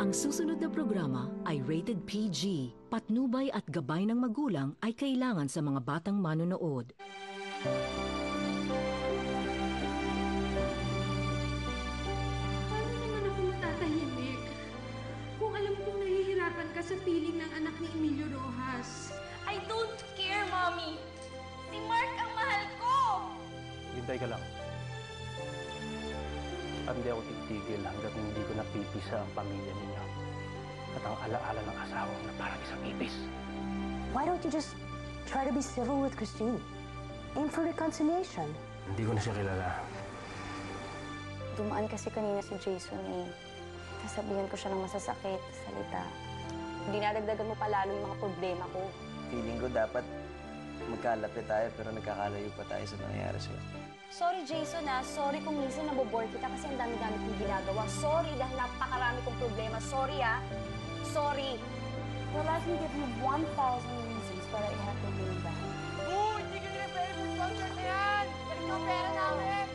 Ang susunod na programa ay rated PG. Patnubay at gabay ng magulang ay kailangan sa mga batang manonood. Paano naman ako matatahimik? Kung alam kong nahihirapan ka sa piling ng anak ni Emilio Rojas. I don't care, Mommy! Si Mark ang mahal ko! Hintay ka lang. At hindi ako titigil hanggat hindi ko napipisa ang pamilya ninyo. At ang alaala ng asawang na parang isang ipis. Why don't you just try to be civil with Christine? Aim for reconciliation. Hindi ko na siya kilala. Dumaan kasi kanina si Jason eh. Sasabihan ko siya ng masasakit, salita. Dinadagdagan mo pa lalo yung mga problema ko. Feeling ko dapat magkalapit tayo pero nagkakalayo pa tayo sa nangyayari sa'yo. Sorry, Jason ah. Sorry kung minsan nabobore kita kasi ang dami-dami kong ginagawa. Sorry dahil napakarami kong problema. Sorry ah. Sorry. Well, let me give you 1,000 reasons para i-have to me back. Oh, hindi ka nila pwede for sponsor na yan! Galing ang pera namin!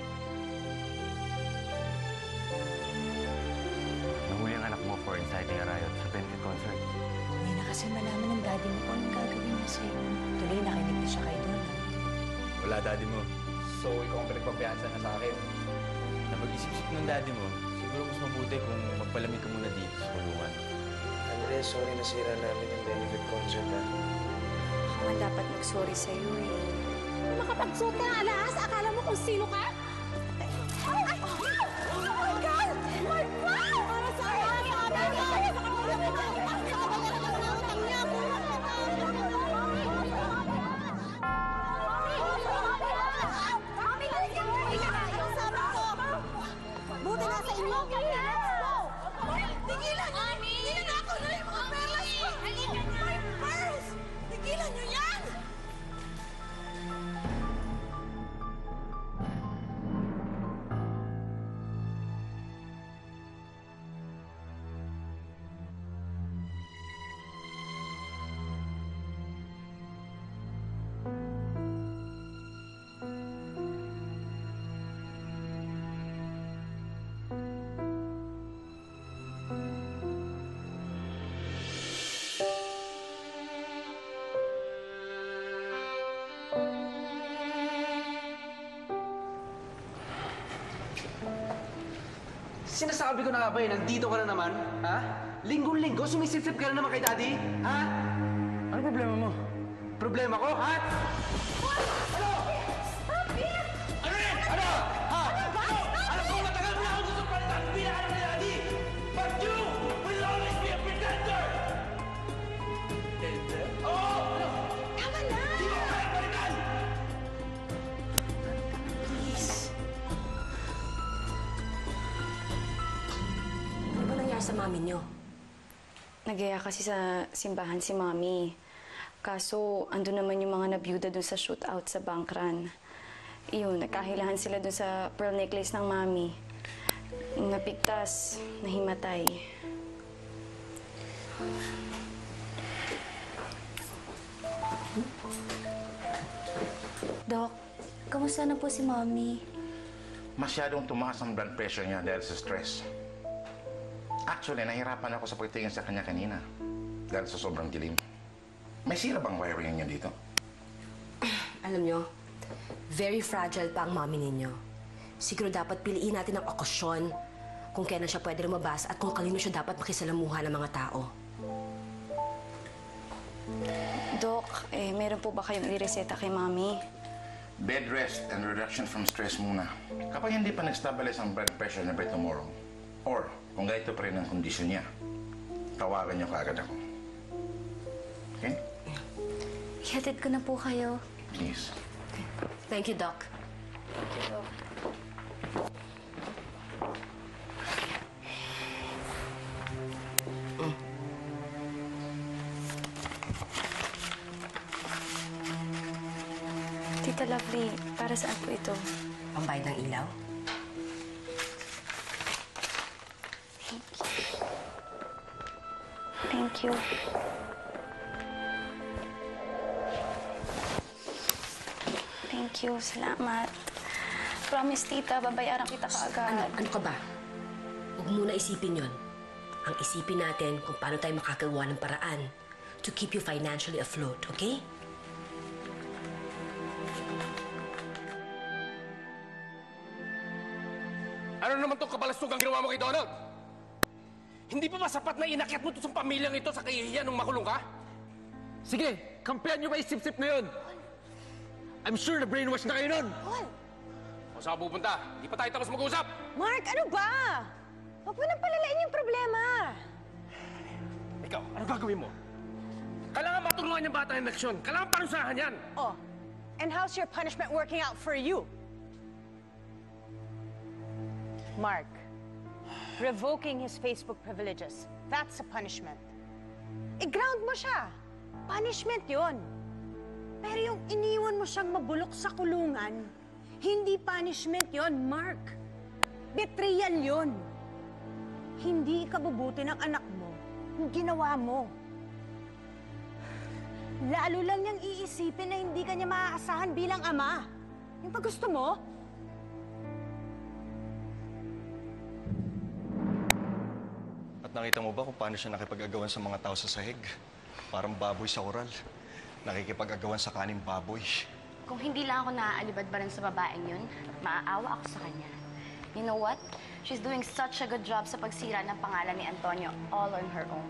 Nahuli ang anak mo for inciting a riot sa benefit concert. Hindi na kasi malaman ng daddy mo kung anong gagawin niya sa'yo. Tuloy, nakinig na siya kay Donald. Wala daddy mo. So, ikaw ang pinagpampiyansa na sa akin. Napag-isip-isip ng daddy mo, siguro mas mabuti kung magpalamig ka muna dito sa kulungan. Andres, sorry nasira namin yung benefit concert ha. Ako nga dapat mag-sorry sa'yo eh. Makapagsuot ka ng alas? Akala mo kung sino ka? Ay! Oh my God! My God! Para sa akin! Buti na sa inyo! Let's go! Tigilan nyo! Tigilan na ako na yung mga perlas ko! My pearls! Tigilan nyo yan! Sinasabi ko na nga ba nandito ka na naman? Ha? Linggong-linggo, sumisip-sip ka na naman kay Daddy? Ha? Ano problema mo? Problema ko, ha? Ano? Stop it! Ano rin? Ano? Ha? Ano? Alam ko matagal mo na ako gusto palitan ng binahan ni Daddy! But you will always be a pretender! Pretender? Oo! Ano? Tama na! Di mo kaya palitan! Ano ba nangyari sa mami niyo? Nagaya kasi sa simbahan si Mommy. Kaso, andun naman yung mga nabiyuda dun sa shootout sa bank run. Iyon, nagkahilahan sila dun sa pearl necklace ng Mommy. Napigtas, nahimatay. Doc, kamusta na po si Mommy? Masyadong tumaas ang blood pressure niya dahil sa stress. Actually, nahirapan ako sa pagtingin sa kanya kanina dahil sa sobrang dilim. May sira bang wiring niya dito? Alam nyo, very fragile pa ang mommy ninyo. Siguro dapat piliin natin ang okasyon kung kailan siya pwede lumabas at kung kanino siya dapat makisalamuha ng mga tao. Doc, meron po ba kayong ireseta kay Mommy? Bed rest and reduction from stress muna. Kapag hindi pa nag-stabilize ang blood pressure niya by tomorrow, or kung ganito pa rin ang kondisyon niya, tawagan niyo kaagad ako. Okay? Ihatid ko na po kayo. Please. Thank you, Doc. Tita Lovely, para saan po ito? Pambayad ng ilaw? Thank you. Thank you. Salamat. Promise, tita, babayaran kita kaagad. Ano ka ba? Huwag muna isipin yon. Ang isipin natin kung paano tayo makagawa ng paraan to keep you financially afloat, okay? Ano naman itong kabalastugang ginawa mo kay Donald? Hindi pa ba sapat na inakyat mo ito sa pamilyang ito sa kahihiyan nung makulong ka? Sige, kampihan nyo ba isip-sip na yun? I'm sure na brainwash na kayo nun! Paul! O saan pupunta? Hindi pa tayo tapos mag-usap! Mark, ano ba? Huwag mo nang palalain yung problema. Ikaw, ano gagawin mo? Kailangan matulungan yung bata yung leksyon. Kailangan parusahan yan! Oh, and how's your punishment working out for you? Mark, revoking his Facebook privileges, that's a punishment. I-ground mo siya. Punishment yon. Pero yung iniwan mo siyang mabulok sa kulungan, hindi punishment yon, Mark. Betrayal yon. Hindi ikabubuti ng anak mo yung ginawa mo. Lalo lang niyang iisipin na hindi ka niya maaasahan bilang ama. Yung pag gusto mo, At nakita mo ba kung paano siya nakipag-agawan sa mga tao sa sahig? Parang baboy sa oral. Nakikipag-agawan sa kaning baboy. Kung hindi lang ako naaalibad ba rin sa babaeng yun, maaawa ako sa kanya. You know what? She's doing such a good job sa pagsira ng pangalan ni Antonio all on her own.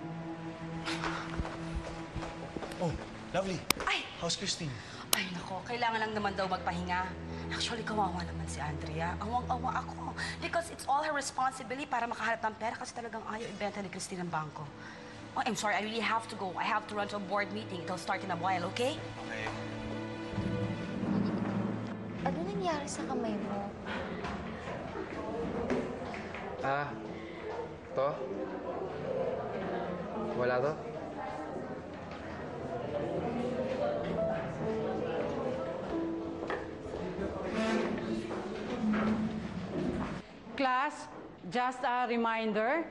Oh, lovely. Ay! How's Christine? Ay, nako, kailangan lang naman daw magpahinga. Actually, kawawa naman si Andrea. Awang-awa ako. Because it's all her responsibility para makahanap ng pera kasi talagang ayaw ibenta ni Christine ang bangko. Oh, I'm sorry, I really have to go. I have to run to a board meeting. It'll start in a while, okay? Okay. Ano nangyari sa kamay mo? To? Wala to? Class, just a reminder,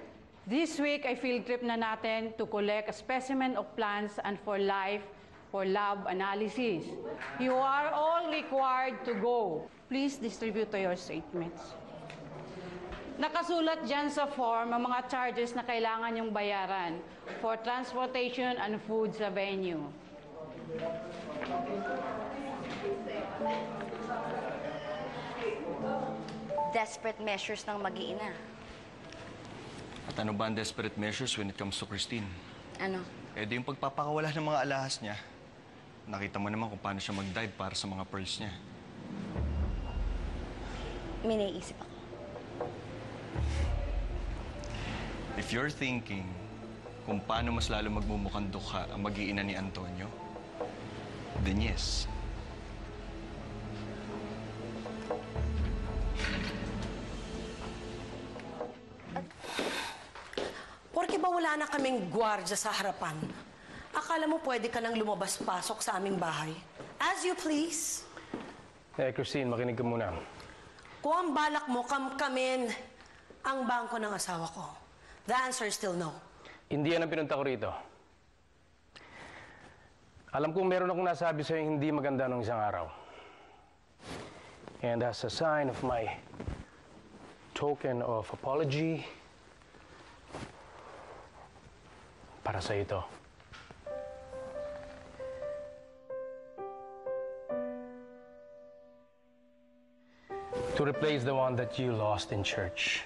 this week ay field trip na natin to collect a specimen of plants and for life for lab analysis. You are all required to go. Please distribute to your statements. Nakasulat dyan sa form ang mga charges na kailangan yung bayaran for transportation and food sa venue. Desperate measures ng mag-iina. At ano ba ang desperate measures when it comes to Christine? Ano? Eh di yung pagpapakawala ng mga alahas niya. Nakita mo naman kung paano siya mag-dive para sa mga pearls niya. May naiisip ako. If you're thinking kung paano mas lalo magmumukhang dukha ang mag-iina ni Antonio, then yes. Porke ba wala na kaming gwardya sa harapan? Akala mo pwede ka nang lumabas-pasok sa aming bahay? As you please. Eh, Christine, makinig ka muna. Kung ang balak mo, kamkamin ang bangko ng asawa ko. The answer is still no. Hindi yan ang pinunta ko rito. Alam kong meron akong nasabi sa'yo hindi maganda nung isang araw. And as a sign of my token of apology, para sa ito. To replace the one that you lost in church.